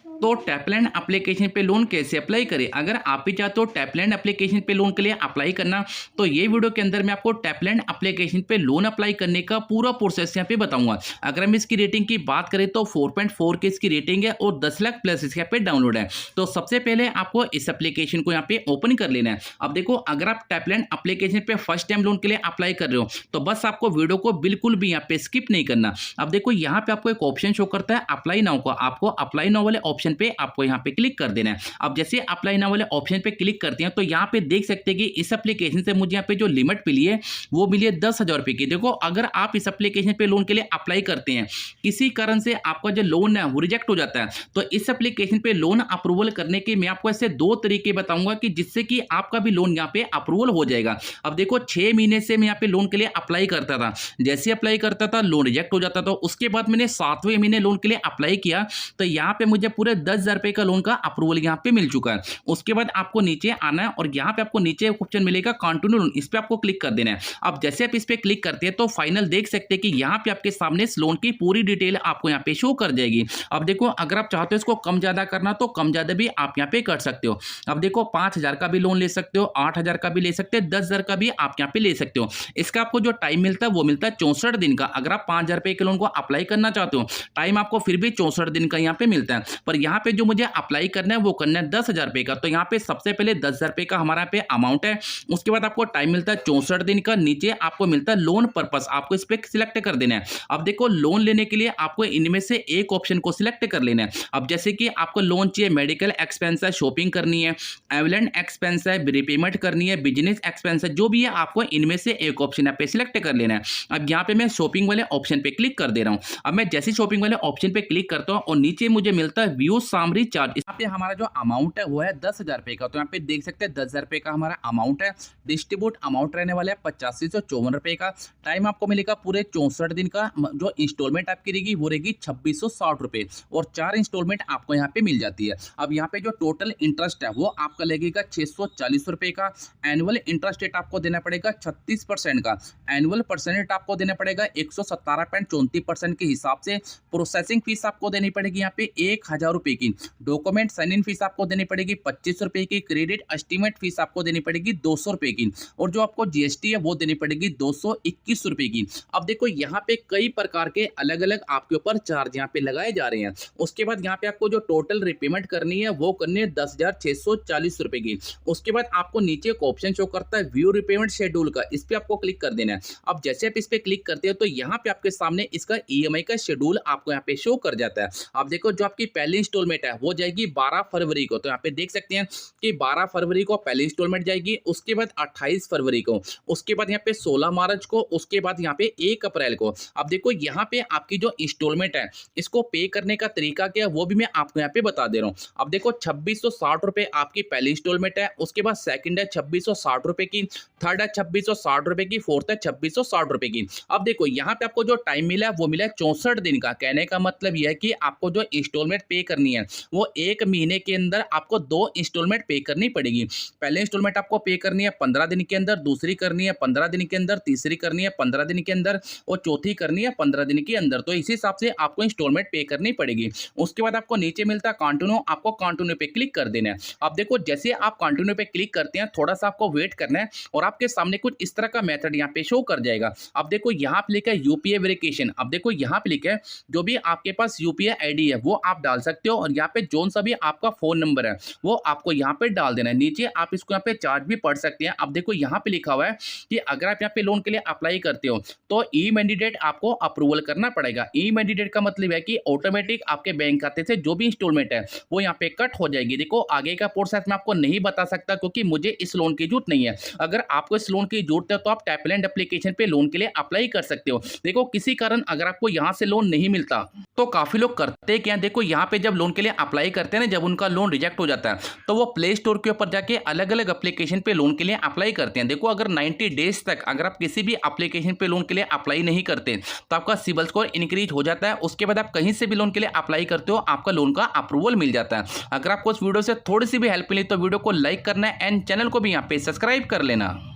तो टैपलैंड एप्लीकेशन पे लोन कैसे अप्लाई करें? अगर आप भी चाहते हो टैपलैंड एप्लीकेशन पे लोन के लिए अप्लाई करना, तो ये वीडियो के अंदर मैं आपको टैपलैंड एप्लीकेशन पे लोन अप्लाई करने का पूरा प्रोसेस यहाँ पे बताऊंगा। अगर हम इसकी रेटिंग की बात करें तो 4.4 की इसकी रेटिंग है और 10 लाख प्लस इसके यहाँ पे डाउनलोड है। तो सबसे पहले आपको इस एप्लीकेशन को यहाँ पे ओपन कर लेना है। अब देखो, अगर आप टैपलैंड एप्लीकेशन पे फर्स्ट टाइम लोन के लिए अप्लाई कर रहे हो तो बस आपको वीडियो को बिल्कुल भी यहाँ पे स्किप नहीं करना। अब देखो, यहाँ पे आपको एक ऑप्शन शो करता है अप्लाई नाउ का। आपको अप्लाई नाउ वाले ऑप्शन पे आपको यहां पे क्लिक कर देना है। अब जैसे अप्लाई नाउ वाले ऑप्शन पे क्लिक करते हैं तो यहां पे देख सकते हैं कि इस एप्लीकेशन से मुझे यहां पे जो लिमिट मिली है वो मिली है 10,000 रुपए की। देखो, अगर आप इस एप्लीकेशन पे लोन के लिए अप्लाई करते हैं, किसी कारण से आपका जो लोन है वो रिजेक्ट हो जाता है, तो इस एप्लीकेशन पे लोन अप्रूवल करने के मैं आपको ऐसे दो तरीके बताऊंगा कि जिससे कि आपका भी लोन यहां पे अप्रूवल हो जाएगा। अब देखो, 6 महीने से मैं यहां पे लोन के लिए अप्लाई करता था, जैसे अप्लाई करता था लोन रिजेक्ट हो जाता था। उसके बाद मैंने 7वें महीने लोन के लिए अप्लाई किया तो यहां पे मुझे पूरे 10,000 रुपए का लोन का अप्रूवल यहां पे मिल चुका है। उसके बाद आपको नीचे आना है और यहां पे आपको नीचे ऑप्शन मिलेगा कंटिन्यू लोन, इस पे आपको क्लिक कर देना है। अब जैसे आप इस पे क्लिक करते हैं तो फाइनल देख सकते हैं कि यहां पे आपके सामने इस लोन की पूरी डिटेल आपको यहां पे शो कर जाएगी। अब देखो, अगर आप चाहते हो इसको कम ज्यादा करना तो कम ज्यादा भी आप यहां पे कर सकते हो। अब देखो, 5,000 का भी लोन ले सकते हो, 8,000 का भी ले सकते हो, 10,000 का भी आप यहां पे ले सकते हो। इसका आपको जो टाइम मिलता है वो मिलता है 64 दिन का। अगर आप 5,000 रुपए के लोन को अप्लाई करना चाहते हो, टाइम आपको फिर भी 64 दिन का यहां पे मिलता है। पर यहां पे जो मुझे अप्लाई करना है वो करना है 10,000 रुपए का। तो यहाँ पे सबसे पहले 10,000 रुपए का हमारा पे अमाउंट है। उसके बाद आपको टाइम मिलता है 64 दिन का। नीचे आपको मिलता है लोन पर्पस, आपको इस पे सिलेक्ट कर देना है। अब देखो, लोन लेने के लिए आपको इनमें से एक ऑप्शन को सिलेक्ट कर लेना है। अब जैसे कि आपको लोन चाहिए, मेडिकल एक्सपेंस है, शॉपिंग करनी है, एवलेंट एक्सपेंस है, रिपेमेंट करनी है, बिजनेस एक्सपेंस है, जो भी है आपको इनमें से एक ऑप्शन यहाँ पे सिलेक्ट कर लेना है। अब यहाँ पे मैं शॉपिंग वाले ऑप्शन पे क्लिक कर दे रहा हूँ। अब मैं जैसे शॉपिंग वाले ऑप्शन पे क्लिक करता हूँ और नीचे मुझे मिलता है व्यू सामरी चार्ज। यहाँ पे हमारा जो अमाउंट है वो है 10,000 रुपए का। तो यहाँ पे देख सकते हैं 10,000 रुपए का हमारा अमाउंट है। डिस्ट्रीब्यूट अमाउंट रहने वाला है 8554 रुपए का। टाइम आपको मिलेगा पूरे 64 दिन का। जो इंस्टॉलमेंट आपकी रहेगी वो रहेगी 2660 रुपए और 4 इंस्टॉलमेंट आपको यहाँ पे मिल जाती है। अब यहाँ पे जो टोटल इंटरेस्ट है वो आपका लगेगा 640 रुपए का। एनुअल इंटरेस्ट रेट आपको देना पड़ेगा 36% का। एनुअल परसेंट आपको देना पड़ेगा 117.34% के हिसाब से। प्रोसेसिंग फीस आपको देनी पड़ेगी यहाँ पे 1,000 रुपए की। डॉक्यूमेंट साइन इन फीस आपको देनी पड़ेगी 25 रुपए की। क्रेडिट एस्टीमेट फीस आपको देनी पड़ेगी 200 रुपए की और जो आपको जीएसटी है वो देनी पड़ेगी 221 रुपए की। अब देखो, यहाँ पे कई प्रकार के अलग अलग आपके ऊपर चार्ज यहाँ पे लगाए जा रहे हैं। उसके बाद यहाँ पे आपको जो टोटल रिपेमेंट करनी है वो करनी है 10,640 रुपए की। उसके बाद आपको नीचे एक ऑप्शन शो करता है व्यू रिपेमेंट शेड्यूल का, इस पे आपको क्लिक कर देना है। अब जैसे आप इस पे क्लिक करते हो तो यहाँ पे आपके सामने इसका ईएमआई का शेड्यूल आपको यहाँ पे शो कर जाता है। अब देखो, जो आपकी पहली इंस्टॉलमेंट है वो जाएगी 12 फरवरी को। तो यहाँ पे देख सकते हैं कि 12 फरवरी को पहली इंस्टॉलमेंट जाएगी। उसके बाद 28 फरवरी को, उसके बाद यहाँ पे 16 मार्च को, उसके बाद यहाँ पे 1 अप्रैल को। अब देखो, यहाँ पे आपकी जो इंस्टॉलमेंट है इसको पे करने का तरीका क्या है वो भी मैं आपको यहाँ पे बता दे रहा हूँ। अब देखो, 2660 रुपए आपकी पहली इंस्टॉलमेंट है। उसके बाद सेकंड है 2660 रुपए की, थर्ड है 2660 रुपए की, फोर्थ है 2660 रुपए की। अब देखो, यहाँ पे आपको जो टाइम मिला है वो मिला है 64 दिन का। कहने का मतलब यह है कि आपको जो इंस्टॉलमेंट पे करनी है वो 1 महीने के अंदर आपको 2 इंस्टॉलमेंट पे करनी पड़ेगी। पहले इंस्टॉलमेंट आपको पे करनी है 15 दिन के अंदर, दूसरी करनी है 15 दिन के अंदर, तीसरी करनी है 15 दिन के अंदर और चौथी करनी है 15 दिन के अंदर। तो इसी हिसाब से आपको इंस्टॉलमेंट पे करनी पड़ेगी। उसके बाद आपको नीचे मिलता है कंटिन्यू, आपको कंटिन्यू पे क्लिक कर देना है। अब देखो, जैसे आप कंटिन्यू पे क्लिक करते हैं थोड़ा सा आपको वेट करना है और आपके सामने कुछ इस तरह का मेथड यहाँ पे शो कर जाएगा। अब देखो, यहाँ पे लिखा है यूपीआई वेरिफिकेशन। अब देखो, यहाँ पे लिखा है जो भी आपके पास यूपीआई आईडी है वो आप डाल सकते हो और यहाँ पे जोन सा भी आपका फोन नंबर है वो आपको यहाँ पे डाल देना है। नीचे आप इसको यहाँ पे चार्ज भी पढ़ सकते हैं। अब देखो, यहाँ पे लिखा हुआ है कि अगर आप यहाँ पे लोन के लिए अप्लाई करते हो तो ई मैंडेट आपको अप्रूवल करना पड़ेगा। ई मैंडेट का मतलब है कि ऑटोमेटिक आपके बैंक खाते से जो भी इंस्टॉलमेंट है वो यहाँ पे कट हो जाएगी। देखो, आगे का प्रोसेस मैं आपको नहीं बता सकता क्योंकि मुझे इस लोन की जरूरत नहीं है। अगर आपको इस लोन की जरूरत है तो आप टैपलैंड एप्लीकेशन पे लोन के लिए अप्लाई कर सकते हो। देखो, किसी कारण अगर आपको यहाँ से लोन नहीं मिलता तो काफी लोग करते क्या है, देखो यहाँ पे जब लोन के लिए अप्लाई करते हैं ना, जब उनका लोन रिजेक्ट हो जाता है तो वो प्ले स्टोर के ऊपर जाके अलग अलग एप्लीकेशन पे लोन के लिए अप्लाई करते हैं। देखो, अगर 90 डेज तक अगर आप किसी भी एप्लीकेशन पे लोन के लिए अप्लाई नहीं करते तो आपका सिबिल स्कोर इंक्रीज हो जाता है। उसके बाद आप कहीं से भी लोन के लिए अप्लाई करते हो आपका लोन का अप्रूवल मिल जाता है। अगर आपको इस वीडियो से थोड़ी सी भी हेल्प मिली तो वीडियो को लाइक करना है एंड चैनल को भी यहाँ पे सब्सक्राइब कर लेना।